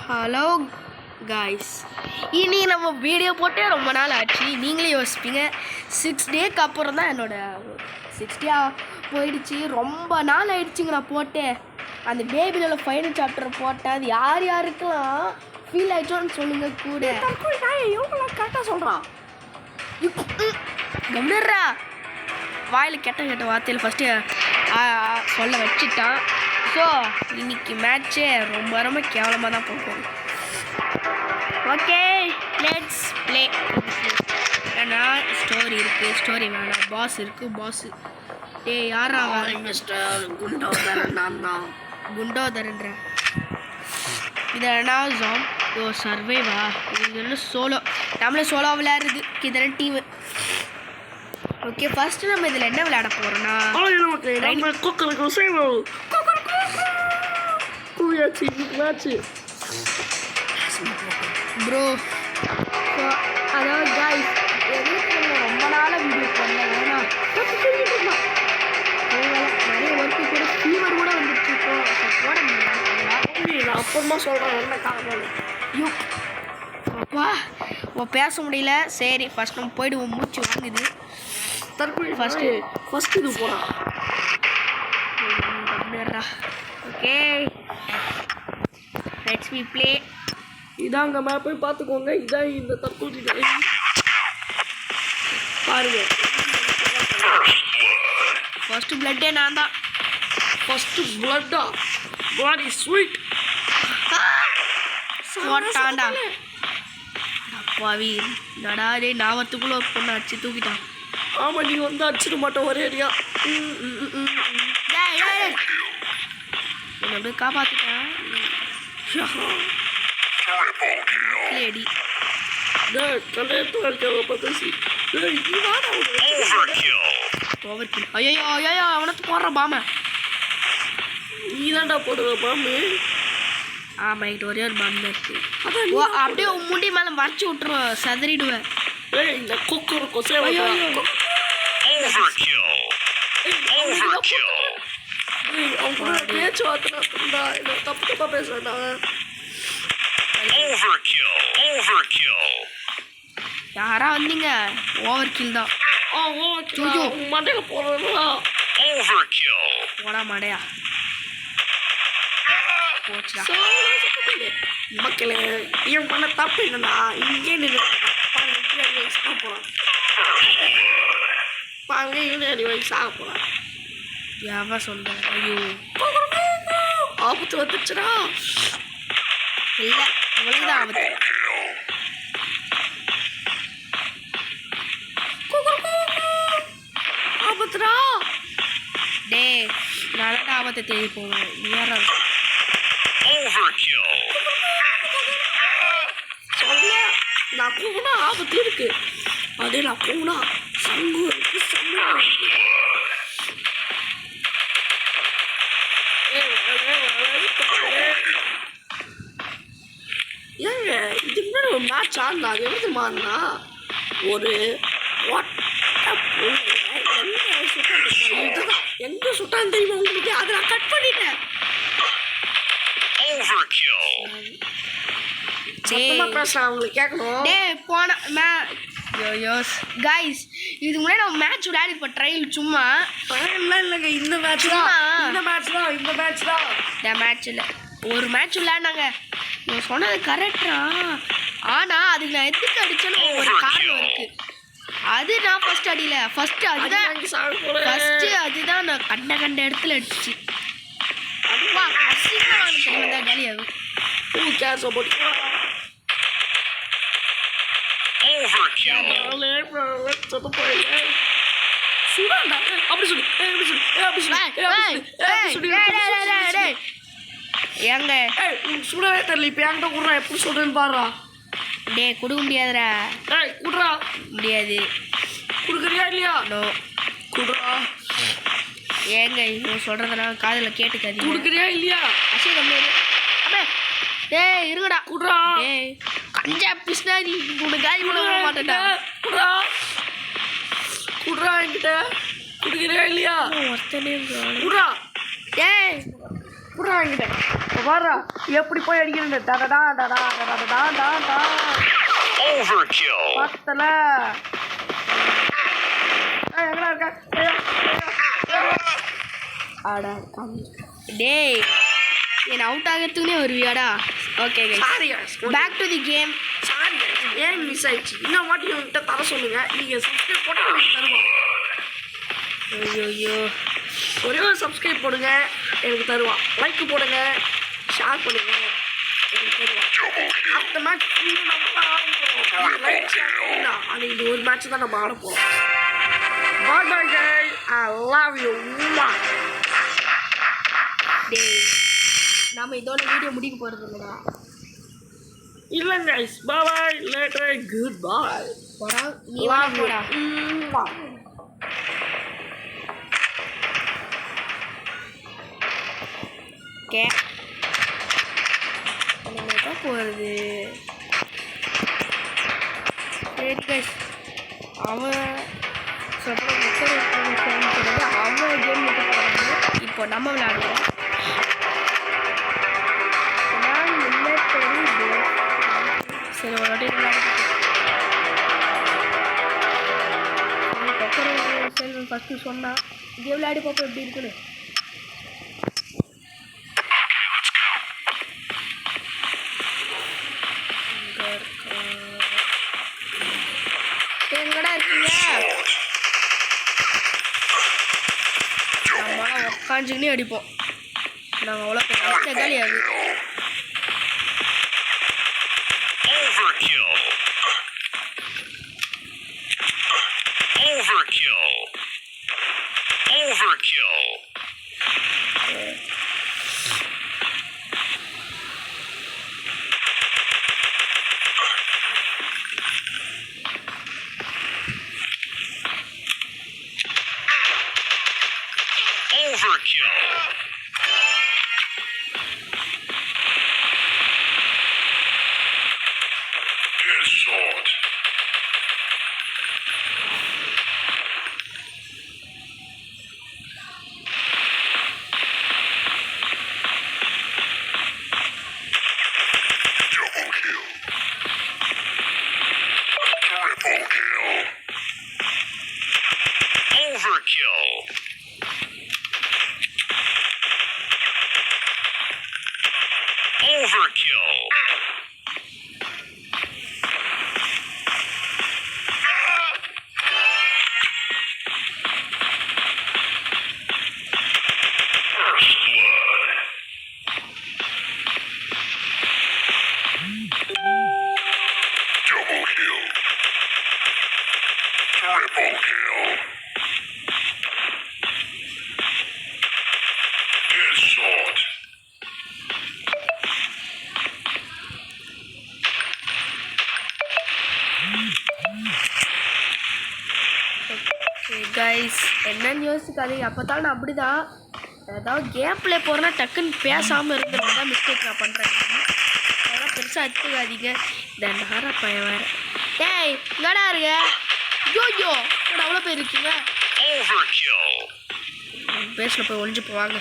Hello guys, இனி நம்ம video போட்டே ரொம்ப நாள் ஆச்சு. நீங்களே யோசிப்பீங்க 6 டேக்கு அப்புறம் தான் என்னோட 60 போயிடுச்சு. ரொம்ப நாள் ஆயிடுச்சுங்க நான் போட்டேன். அந்த பேபியில் ஃபைனல் சாப்டர் போட்டேன். அது யார் யாருக்கெல்லாம் ஃபீல் ஆயிட்டோன்னு சொல்லுங்க கூட. கரெக்டாக சொல்கிறான் கம்னர்ரா வாயில் கெட்ட வார்த்தையில் ஃபஸ்ட்டு சொல்ல வச்சுட்டான். ஸோ இன்னைக்கு மேட்ச்சே ரொம்ப கேவலமாக தான் போகும். Okay, let's play. ஏன்னா ஸ்டோரி இருக்குது, ஸ்டோரி வேணாம். பாஸ் இருக்குது, பாஸு. டே யாரா மிஸ்டர் குண்டோதரன்? நான் தான் குண்டோதரன்றேன். இது என்ன ஜாம்? ஓ சர்வைவா? இது என்ன சோலோ? நம்மளே சோலோ விளையாடுறது. இதெல்லாம் டீமு. ஓகே, ஃபர்ஸ்ட் நம்ம இதில் என்ன விளையாட போகிறோம்னா ப்ரோ. அதாவது காய்ஸ், ரொம்ப நாளாக வீடியோ பண்ணல. ஏன்னா நிறைய ஒர்க்கு கூட ஃபீவர் கூட வந்துட்டு இருக்கோம். போட முடியல. அப்புறமா சொல்கிறேன் என்ன காரணம். ஐயோ அப்பா பேச முடியல. சரி, ஃபஸ்ட் நம்ம போய்டுவோம். மூச்சு வாங்குது. தற்கொலை ஃபஸ்ட்டு இது போகலாம். Okay, let's we play. இதாங்க மேப் போய் பார்த்துக்கோங்க. இதான் இந்த தற்கொலை பாருங்க. ஃபஸ்ட்டு பிளட்டே நான் தான். ஃபஸ்ட்டு பிளட்டா? பாடி ஸ்வீட் போட்டாண்டா. அப்பாவி நடாதே. நாவத்துக்குள்ளே ஒரு பொண்ணை அடிச்சு தூக்கிட்டான். ஆமாம், நீ வந்து அடிச்சிட மாட்டோம் ஒரே அடியா. என்னை அப்படியே காப்பாற்றிட்டேன். அடி ஐயோ ஐயோ அவனுக்கு போடுற பாம நீ தான்டா போடுற பாம்பு. ஆமாம், என்கிட்ட ஒரே ஒரு பாம்பு இருக்கு. அப்படியே முடி மேலே மறைச்சி விட்டுருவேன், சதறிடுவேன். இந்த கொக்கு இருக்கும். பேச்சுவார்த்தை தப்பு தப்பா பேசுறேன். யாரா வந்தீங்க? ஓவர் கில் தான். மண்டையில போடுறா போடா மடையா. மக்களே, இவன் பண்ண தப்பு என்னன்னா இங்கே நின்று போறான். சாக போறான். யாவா சொல்ற? ஐயோ ஆபத்து வந்துச்சுடா. இல்லை, இவ்வளவுதான் ஆபத்து. ஆபத்துடா. டே நான் ஆபத்தை தேடி போவேன். யாரா சொல்ல? நான் போனா ஆபத்து இருக்கு. அதே நான் போனா சங்கு இருக்கு. ஏங்க இதுக்கு முன்னாடி ஒரு மேட்ச் ஆடினா அது எப்படி மாறினா ஒரு எங்க சுட்டான்னு தெரியுமா உங்களுக்கு? அதை நான் கட் பண்ணிட்டேன். அவங்களுக்கு கேட்கணும். டே போன கைஸ், இதுக்கு முன்னாடி நம்ம மேட்ச் விளையாடி இப்போ ட்ரையல் சும்மா இல்லைங்க. இந்த மேட்ச் தான் இந்த மேட்ச் இல்லை, ஒரு மேட்ச் விளையாடினாங்க. நான் சொன்னது கரெக்டா? ஆனால் அதுக்கு நான் எதுக்கு அடிச்சேன்னு ஒரு காரணம் இருக்குது. அது நான் ஃபஸ்ட் அடியில் அதுதான் நான் கண்ட இடத்துல அடிச்சு. அதுவா அசிங்கமாக ஜாலியாகும். ஏங்க சுடவே தெரியல. இப்போ என்கிட்ட குடுறா, எப்படி சொல்றேன்னு பாடுறா. டே கொடுக்க முடியாதுடா. குடுறா. முடியாது. கொடுக்குறியா இல்லையா? நோ. குடுறா. ஏங்க இவன் சொல்றதெல்லாம் காதில் கேட்டுக்காது. கொடுக்குறியா இல்லையா? டேய் இருங்கடா. குடுறா. டேய் கஞ்சா பிஸ்னாரி உனக்கு காய் கூட மாட்டேன்டா. குடுறா. குடுறா என்கிட்ட. கொடுக்குறியா இல்லையா? ஒருத்தனே குடுறா. டேய் குடுறா என்கிட்ட. வாரா எப்படி போய் அடிக்கிறேன் டடடா டடா டடடா டடா Overkill. பத்தல எங்கடா இருக்க ஆடா டேய் என்ன அவுட் ஆகிறதுக்குனே வருவியாடா okay sorry back to the game sorry ஏன் மிஸ் ஆயிடுச்சு இன்னும் வாட்டி உங்கள்கிட்ட தர சொல்லுங்க நீங்கள் சப்ஸ்கிரைப் போட்டால் எனக்கு தருவோம் ஐயோ ஒரே ஒரு சப்ஸ்கிரைப் போடுங்க எனக்கு தருவான் லைக் போடுங்க ஷேர் பண்ணுங்க எனக்கு தருவான் அடுத்த மேட்ச் நம்ம லைக் ஷேர் பண்ணுங்க ஆனால் இந்த ஒரு மேட்ச் தான் நம்ம ஆட போகிறோம் பாய் பாய் guys I love you டேய் நாம இதோட வீடியோ முடிக்க போறது இல்லடா இல்லை guys bye bye later goodbye போடா நீ வா போடா ஓகே என்ன போகிறது சரி கைஸ் அவன் சொல்கிறது அவன் கேம் மட்டும் போகிறாங்க இப்போ நம்ம விளையாடுவோம் சரி ஒரு வாட்டி செல்வன் ஃபஸ்ட்டு சொன்னான் இதே விளையாடி பார்ப்போம் எப்படி இருக்குன்னு எங்கடா இருக்கீங்க நம்மளாம் உக்காஞ்சுக்கினே அடிப்போம் நாங்கள் அவ்வளோ பெரிய காலியாது Overkill. Overkill. Overkill. Overkill. Headshot. Double kill. Triple kill. Overkill. Overkill. First blood. Double kill. Triple kill. Headshot. Guys என்னன்னு யோசிக்காதீங்க அப்போ தான் நான் அப்படி தான் ஏதாவது கேம் ப்ளே போகிறேன்னா டக்குன்னு பேசாமல் இருந்தது தான் மிஸ்டேக் நான் பண்ணுறேன் அதெல்லாம் பெருசாக எடுத்துக்காதீங்க இந்த நாரா பையன் வேறு டேய் இங்கடா இருங்க ஐயோ அவ்வளோ பேர் இருக்கீங்க Overkill. பேஸில் போய் ஒழிஞ்சு போவாங்க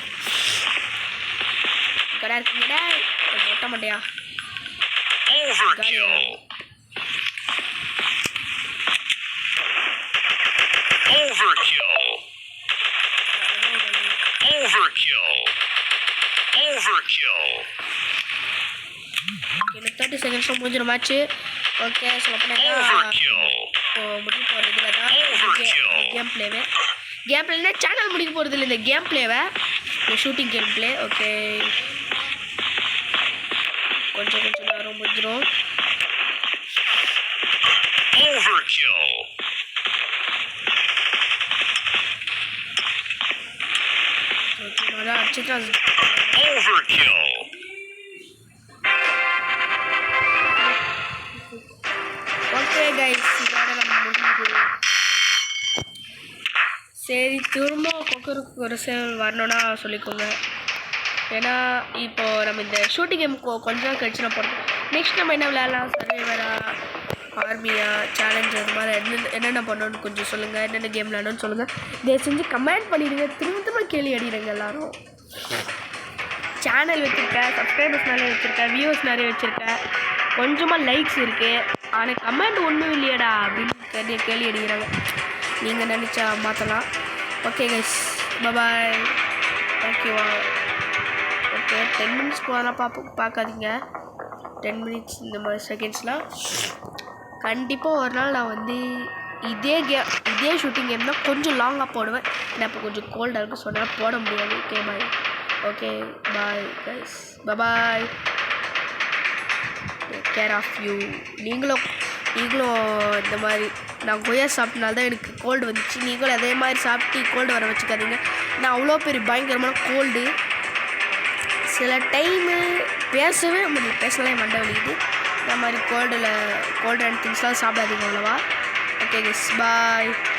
கடை இருக்கீங்கடா மொட்டை மாட்டியா Overkill. Overkill. Overkill. Overkill. எனக்கு 30 செகண்ட்ஸில் முடிஞ்சிட மேட்ச்சு ஓகே சொல்ல போனால் Overkill. இப்போ முடிக்க போகிறது இதில் தான் கேம் பிளேவே கேம் பிளேனா சேனல் முடிக்க போகிறது இல்லை இந்த கேம் பிளேவை இந்த ஷூட்டிங் கேம் பிளே ஓகே கொஞ்சம் நேரம் முடிஞ்சிடும் Overkill. ஓகே நல்லா அடிச்சுட்டு Overkill. ஓகே கைஸ் இதோட நம்ம முடிஞ்சது சரி திரும்ப கொக்கருக்கு ஒரு சேவல் வரணும்னா சொல்லிக்கோங்க ஏன்னா இப்போது நம்ம இந்த ஷூட்டிங் கேம் கொஞ்ச நாள் கழிச்சு நான் போகிறோம் நெக்ஸ்ட் நம்ம என்ன விளையாடலாம் சர்வைவரா ஆர்மியா சேலஞ்ச் அது மாதிரி என்னென்ன பண்ணணும்னு கொஞ்சம் சொல்லுங்கள் என்னென்ன கேம் விளையாடணும்னு சொல்லுங்கள் இதை செஞ்சு கமெண்ட் பண்ணிவிடுங்க திரும்ப கேள்வி அடிக்கிறேங்க எல்லோரும் சேனல் வச்சுருக்கேன், சப்ஸ்கிரைபர்ஸ் நிறைய வச்சுருக்கேன், வியூவர்ஸ் நிறைய வச்சுருக்கேன், கொஞ்சமாக லைக்ஸ் இருக்குது, ஆனால் கமெண்ட் ஒன்றும் இல்லையடா அப்படின்னு கேள்வி அடிக்கிறாங்க. நீங்கள் நினச்சா மாற்றலாம். Okay guys, bye bye, thank you. Okay 10 minutes போனால் பார்க்காதீங்க. 10 மினிட்ஸ் இந்த மாதிரி செகண்ட்ஸ்லாம் கண்டிப்பாக ஒரு நாள் நான் வந்து இதே ஷூட்டிங் கேம் தான் கொஞ்சம் லாங்காக போடுவேன். ஏன்னா இப்போ கொஞ்சம் கோல்டாக இருக்குது, சொன்னால் போட முடியாது. Okay bye. Okay bye guys, bye, take care of you. நீங்களும் இந்த மாதிரி நான் கொய்யா சாப்பிட்டனால தான் எனக்கு கோல்டு வந்துச்சு. நீங்களும் அதே மாதிரி சாப்பிட்டு கோல்டு வர வச்சுக்காதீங்க. நான் அவ்வளோ பெரிய பயங்கரமான கோல்டு. சில டைமு பேசவே முடியும், பேசினாலே மண்டை வலிக்குது. இந்த மாதிரி கோல்டான திங்ஸ்லாம் சாப்பிடாதீங்க அவ்வளோவா. ஓகே கைஸ், பாய்.